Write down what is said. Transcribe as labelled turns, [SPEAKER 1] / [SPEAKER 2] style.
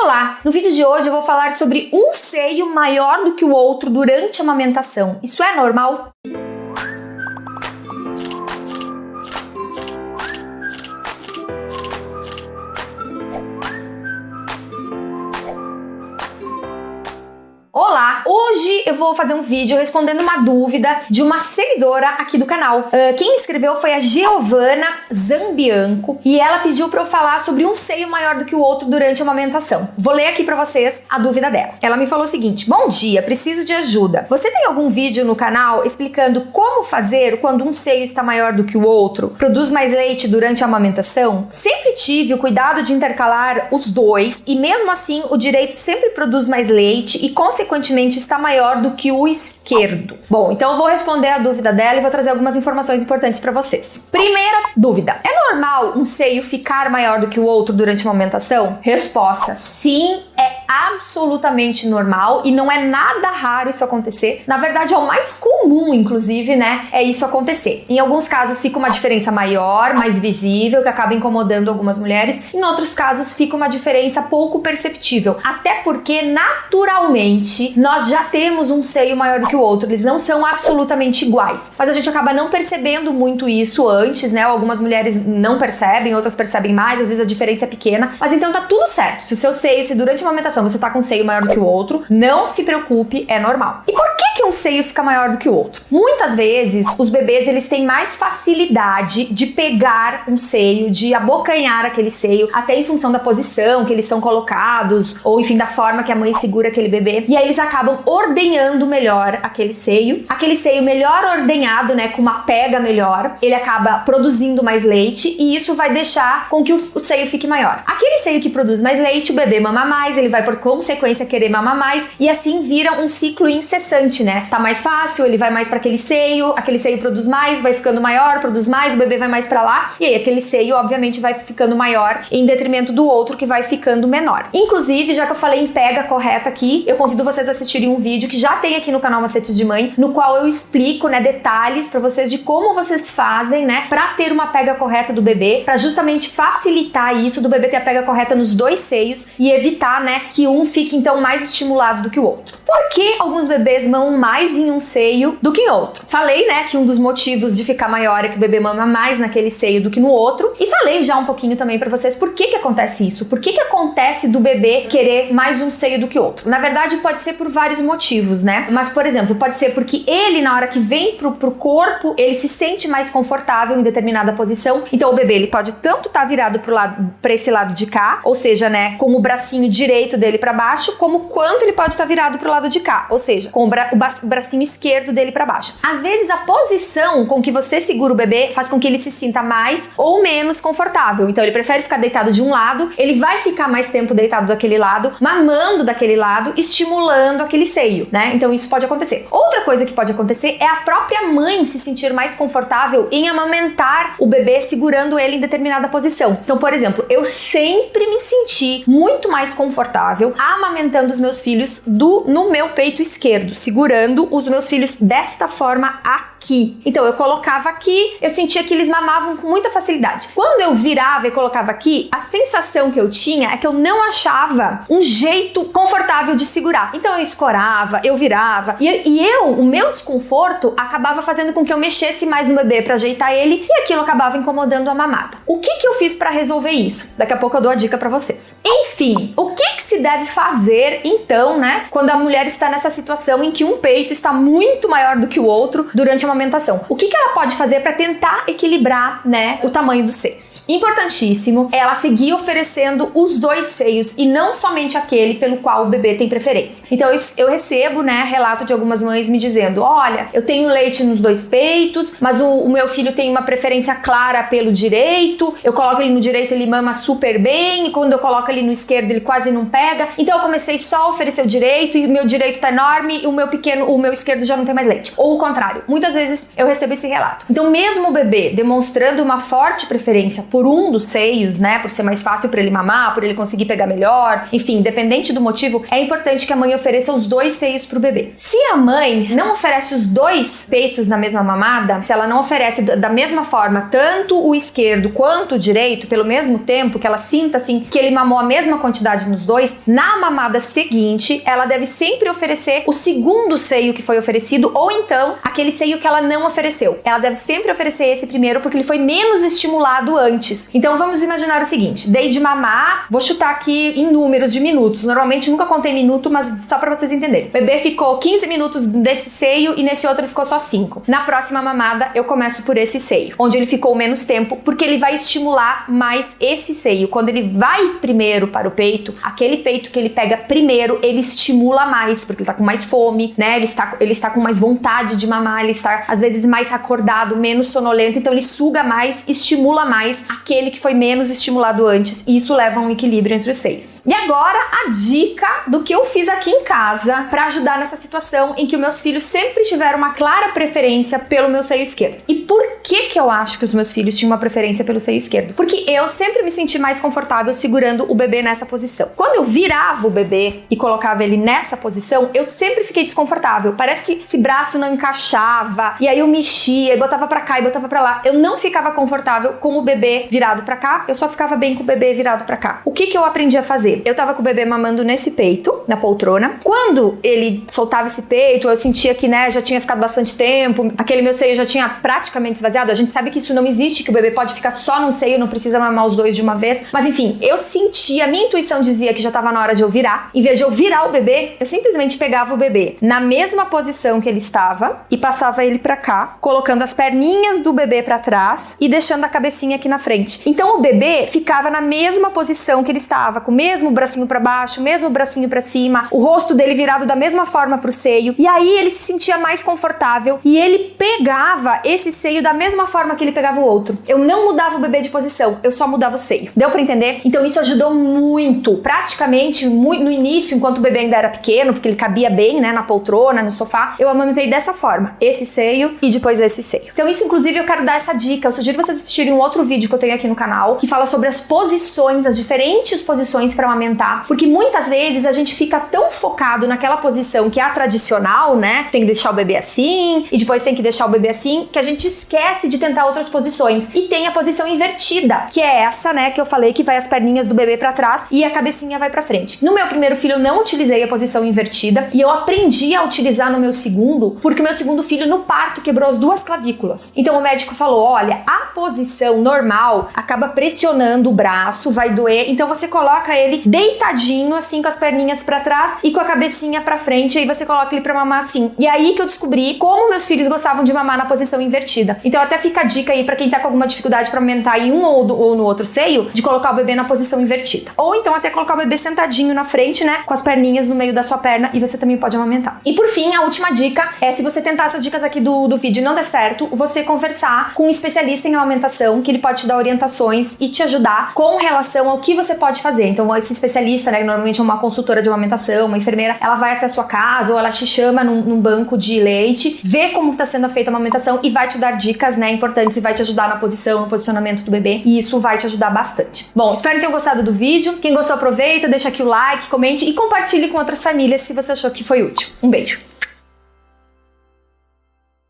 [SPEAKER 1] Olá! No vídeo de hoje eu vou falar sobre um seio maior do que o outro durante a amamentação. Isso é normal? Olá! Hoje eu vou fazer um vídeo respondendo uma dúvida de uma seguidora aqui do canal. Quem me escreveu foi a Giovana Zambianco e ela pediu para eu falar sobre um seio maior do que o outro durante a amamentação. Vou ler aqui para vocês a dúvida dela. Ela me falou o seguinte: bom dia, preciso de ajuda. Você tem algum vídeo no canal explicando como fazer quando um seio está maior do que o outro? Produz mais leite durante a amamentação? Sempre tive o cuidado de intercalar os dois e mesmo assim o direito sempre produz mais leite e consequentemente está maior do que o esquerdo. Bom, então eu vou responder a dúvida dela e vou trazer algumas informações importantes para vocês. Primeira dúvida: é normal um seio ficar maior do que o outro durante a amamentação? Resposta: sim, é absolutamente normal e não é nada raro isso acontecer. Na verdade, é o mais comum, inclusive, né? É isso acontecer. Em alguns casos fica uma diferença maior, mais visível, que acaba incomodando algumas mulheres. Em outros casos fica uma diferença pouco perceptível. Até porque, naturalmente, nós já temos um seio maior do que o outro. Eles não são absolutamente iguais. Mas a gente acaba não percebendo muito isso antes, né? Algumas mulheres não percebem, outras percebem mais. Às vezes a diferença é pequena. Mas então tá tudo certo. Se o seu seio, se durante a amamentação você tá com um seio maior do que o outro, não se preocupe, é normal. E por que um seio fica maior do que o outro? Muitas vezes os bebês eles têm mais facilidade de pegar um seio, de abocanhar aquele seio, até em função da posição que eles são colocados, ou enfim, da forma que a mãe segura aquele bebê. E aí eles acabam ordenhando melhor aquele seio melhor ordenhado, né, com uma pega melhor, ele acaba produzindo mais leite e isso vai deixar com que o seio fique maior. Aquele seio que produz mais leite, o bebê mama mais, ele vai por consequência querer mamar mais e assim vira um ciclo incessante, né? Tá mais fácil, ele vai mais para aquele seio produz mais, vai ficando maior, produz mais, o bebê vai mais para lá e aí aquele seio obviamente vai ficando maior em detrimento do outro que vai ficando menor. Inclusive, já que eu falei em pega correta aqui, eu convido vocês a assistirem um vídeo que já tem aqui no canal Macetes de Mãe, no qual eu explico, né, detalhes para vocês de como vocês fazem, né, para ter uma pega correta do bebê, para justamente facilitar isso do bebê ter a pega correta nos dois seios e evitar, né, que um fique então mais estimulado do que o outro. Por que alguns bebês mamam mais em um seio do que em outro? Falei, né, que um dos motivos de ficar maior é que o bebê mama mais naquele seio do que no outro, e falei já um pouquinho também para vocês por que acontece isso, por que acontece do bebê querer mais um seio do que outro. Na verdade, pode ser por vários motivos, né? Mas, por exemplo, pode ser porque ele, na hora que vem pro corpo, ele se sente mais confortável em determinada posição, então o bebê ele pode tanto estar virado para esse lado de cá, ou seja, né, com o bracinho direito dele para baixo, como quanto ele pode estar virado pro lado de cá, ou seja, com o bracinho esquerdo dele para baixo. Às vezes a posição com que você segura o bebê faz com que ele se sinta mais ou menos confortável, então ele prefere ficar deitado de um lado, ele vai ficar mais tempo deitado daquele lado, mamando daquele lado, estimulando aquele seio, né? Então isso pode acontecer. Outra coisa que pode acontecer é a própria mãe se sentir mais confortável em amamentar o bebê segurando ele em determinada posição. Então, por exemplo, eu sempre me senti muito mais confortável amamentando os meus filhos no meu peito esquerdo, segurando os meus filhos desta forma aqui. Então eu colocava aqui, eu sentia que eles mamavam com muita facilidade. Quando eu virava e colocava aqui, a sensação que eu tinha é que eu não achava um jeito confortável de segurar. Então eu escorava, eu virava o meu desconforto acabava fazendo com que eu mexesse mais no bebê para ajeitar ele e aquilo acabava incomodando a mamada. O que eu fiz para resolver isso? Daqui a pouco eu dou a dica para vocês. Enfim, o que se deve fazer então, né, quando a mulher está nessa situação em que um peito está muito maior do que o outro durante a amamentação? O que ela pode fazer para tentar equilibrar, né, o tamanho dos seios? Importantíssimo é ela seguir oferecendo os dois seios e não somente aquele pelo qual o bebê tem preferência. Então eu recebo, né, relato de algumas mães me dizendo: olha, eu tenho leite nos dois peitos, mas o meu filho tem uma preferência clara pelo direito, eu coloco ele no direito, ele mama super bem, e quando eu coloco ele no esquerdo, ele quase não pega. Então eu comecei só a oferecer o direito, e o meu direito tá enorme, e o meu esquerdo já não tem mais leite. Ou o contrário. Muitas vezes eu recebo esse relato. Então, mesmo o bebê demonstrando uma forte preferência por um dos seios, né, por ser mais fácil para ele mamar, por ele conseguir pegar melhor, enfim, independente do motivo, é importante que a mãe ofereça os 2 seios pro bebê. Se a mãe não oferece os 2 peitos na mesma mamada, se ela não oferece da mesma forma tanto o esquerdo quanto o direito, pelo mesmo tempo, que ela sinta assim que ele mamou a mesma quantidade nos 2, na mamada seguinte, ela deve sempre oferecer o segundo seio que foi oferecido, ou então aquele seio que ela não ofereceu. Ela deve sempre oferecer esse primeiro porque ele foi menos estimulado antes. Então vamos imaginar o seguinte: dei de mamar, vou chutar aqui em números de minutos. Normalmente nunca contei minuto, mas só pra vocês entenderem. O bebê ficou 15 minutos desse seio e nesse outro ele ficou só 5. Na próxima mamada eu começo por esse seio, onde ele ficou menos tempo, porque ele vai estimular mais esse seio. Quando ele vai primeiro para o peito, aquele peito que ele pega primeiro, ele estimula mais, porque ele tá com mais fome, né? Ele está com mais vontade de mamar, ele está às vezes mais acordado, menos sonolento, então ele suga mais, estimula mais aquele que foi menos estimulado antes, e isso leva a um equilíbrio entre os seios. E agora a dica do que eu fiz aqui em casa para ajudar nessa situação em que os meus filhos sempre tiveram uma clara preferência pelo meu seio esquerdo. E por que eu acho que os meus filhos tinham uma preferência pelo seio esquerdo? Porque eu sempre me senti mais confortável segurando o bebê nessa posição. Quando eu virava o bebê e colocava ele nessa posição, eu sempre fiquei desconfortável. Parece que esse braço não encaixava, e aí eu mexia, e botava pra cá e botava pra lá. Eu não ficava confortável com o bebê virado pra cá, eu só ficava bem com o bebê virado pra cá. O que eu aprendi a fazer? Eu tava com o bebê mamando nesse peito, na poltrona. Quando ele soltava esse peito, eu sentia que, né, já tinha ficado bastante tempo, aquele meu seio já tinha praticamente esvaziado. A gente sabe que isso não existe, que o bebê pode ficar só num seio, não precisa mamar os 2 de uma vez. Mas enfim, eu sentia, a minha intuição dizia que já tava na hora de eu virar. Em vez de eu virar o bebê, eu simplesmente pegava o bebê na mesma posição que ele estava e passava ele pra cá, colocando as perninhas do bebê pra trás e deixando a cabecinha aqui na frente. Então o bebê ficava na mesma posição que ele estava, com o mesmo bracinho pra baixo, o mesmo bracinho pra cima, o rosto dele virado da mesma forma pro seio. E aí ele se sentia mais confortável e ele pegava esse seio da mesma forma que ele pegava o outro. Eu não mudava o bebê de posição, eu só mudava o seio. Deu pra entender? Então isso ajudou muito. Praticamente no início, enquanto o bebê ainda era pequeno, porque ele cabia bem, né, na poltrona, no sofá, eu amamentei dessa forma, esse seio e depois esse seio. Então isso, inclusive, eu quero dar essa dica. Eu sugiro vocês assistirem um outro vídeo que eu tenho aqui no canal, que fala sobre as posições, as diferentes posições para amamentar, porque muitas vezes a gente fica tão focado naquela posição que é a tradicional, né, tem que deixar o bebê assim e depois tem que deixar o bebê assim, que a gente esquece de tentar outras posições. E tem a posição invertida, que é essa, né, que eu falei, que vai as perninhas do bebê para trás e a cabecinha vai para frente. No meu primeiro filho eu não utilizei a posição invertida e eu aprendi a utilizar no meu segundo, porque o meu segundo filho no parto quebrou as 2 clavículas. Então o médico falou: olha, a posição normal acaba pressionando o braço, vai doer, então você coloca ele deitadinho, assim, com as perninhas pra trás e com a cabecinha pra frente, e aí você coloca ele pra mamar assim. E aí que eu descobri como meus filhos gostavam de mamar na posição invertida. Então até fica a dica aí pra quem tá com alguma dificuldade pra amamentar em um ou no outro seio, de colocar o bebê na posição invertida. Ou então até colocar o bebê sentadinho na frente, né, com as perninhas no meio da sua perna, e você também pode amamentar. E por fim, a última dica é, se você tentar essas dicas aqui do vídeo e não der certo, você conversar com um especialista em amamentação, que ele pode te dar orientações e te ajudar com relação ao que você pode fazer. Então esse especialista, né, normalmente é uma consultora de amamentação, uma enfermeira, ela vai até a sua casa ou ela te chama num banco de leite, vê como está sendo feita a amamentação e vai te dar dicas, né, importantes, e vai te ajudar na posição, no posicionamento do bebê, e isso vai te ajudar bastante. Bom, espero que tenham gostado do vídeo. Quem gostou, aproveita, deixa aqui o like, comente e compartilhe com outras famílias se você achou que foi útil. Um beijo!